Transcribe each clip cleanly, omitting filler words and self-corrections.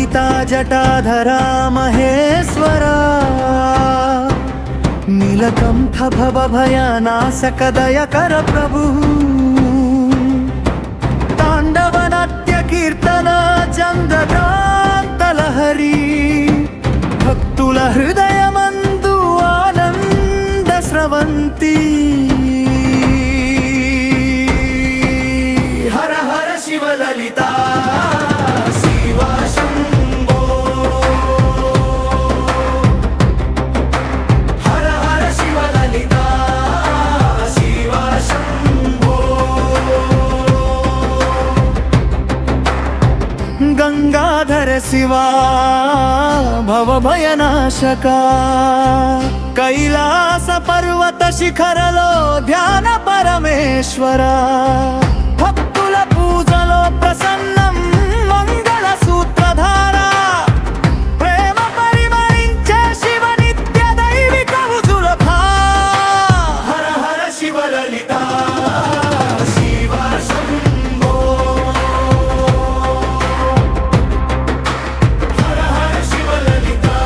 లలితా జటాధరా మహేశ్వరా నీలకంఠ భవ భయనాశక దయకర ప్రభు తాండవ నాట్య కీర్తన చంద్రకాంతలహరి భక్తుల హృదయమందు ఆనంద స్రవంతి హర హర శివ లలితా శివ శంభో హర హర శివ లలితా శివ శంభో గంగాధర శివా భవభయనాశక కైలాస పర్వత శిఖరలో ధ్యాన పరమేశ్వర భక్తుల పూజలో ప్రసన్నం మంగళ సూత్రధార ప్రేమ పరిమళించే శివ నిత్య దైవిక సులభా హర హర శివ లలితా శివ శంభో హర హర శివ లలితా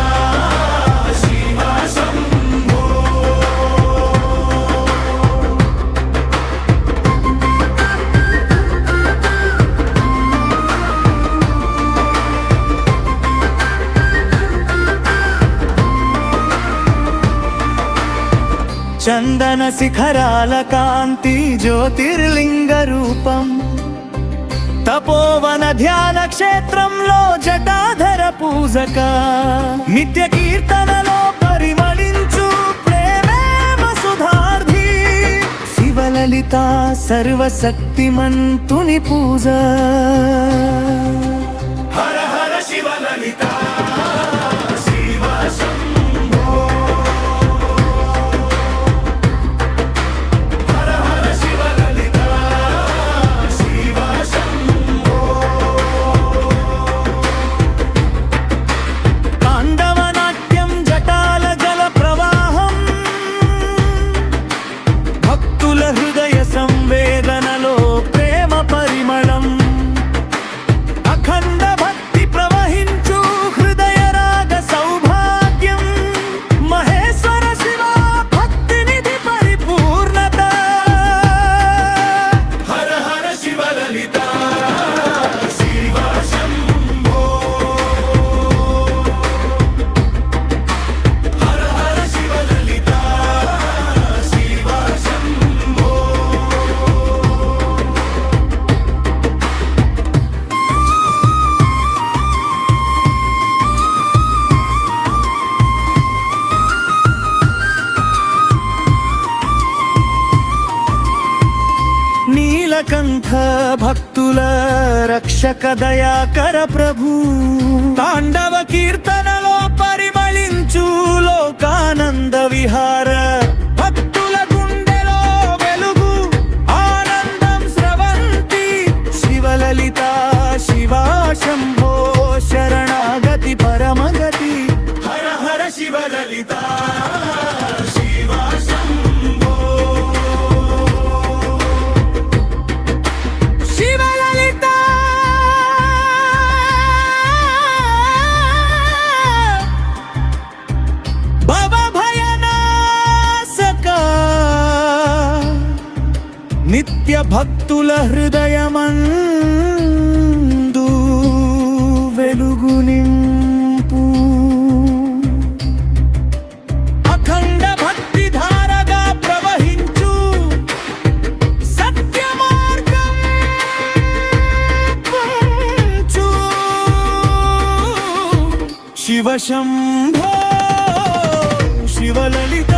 శివ శంభో చందన శిఖరాల కాంతి జ్యోతిర్లింగ రూపం తపోవన ధ్యాన క్షేత్రంలో జటాధర పూజక నిత్య కీర్తనలో పరిమళించు ప్రేమ సుధార్థి శివలలిత సర్వశక్తిమంతుని పూజ హర హర శివలలిత శివ శంభో హర హర శివలలిత శివ శంభో తాండవ నాట్యం జటాల జల ప్రవాహం భక్తుల హృదయ సంవేదనలో ప్రేమ పరిమళం అఖండ భక్తి ప్రవహించు హృదయ రాగ సౌభాగ్యం మహేశ్వర శివ భక్తి నిధి పరిపూర్ణత హర హర శివ లలిత శివ శంభో హర హర శివ లలిత శివ శంభో నీలకంఠ భక్తుల రక్షక దయాకర ప్రభు తాండవ కీర్తనలో పరిమళించు లోకానంద విహార భక్తుల గుండెలో వెలుగు ఆనందం స్రవంతి శివలలిత శివ శంభో శరణాగతి పరమగతి హర హర శివలలిత శివ శంభో శివలలిత భవభయనాశక నిత్య భక్తుల హృదయమందు వెలుగు నింపు అఖండ భక్తి ధారగా ప్రవహించు సత్య మార్గం పంచు శివ శంభో శివలలిత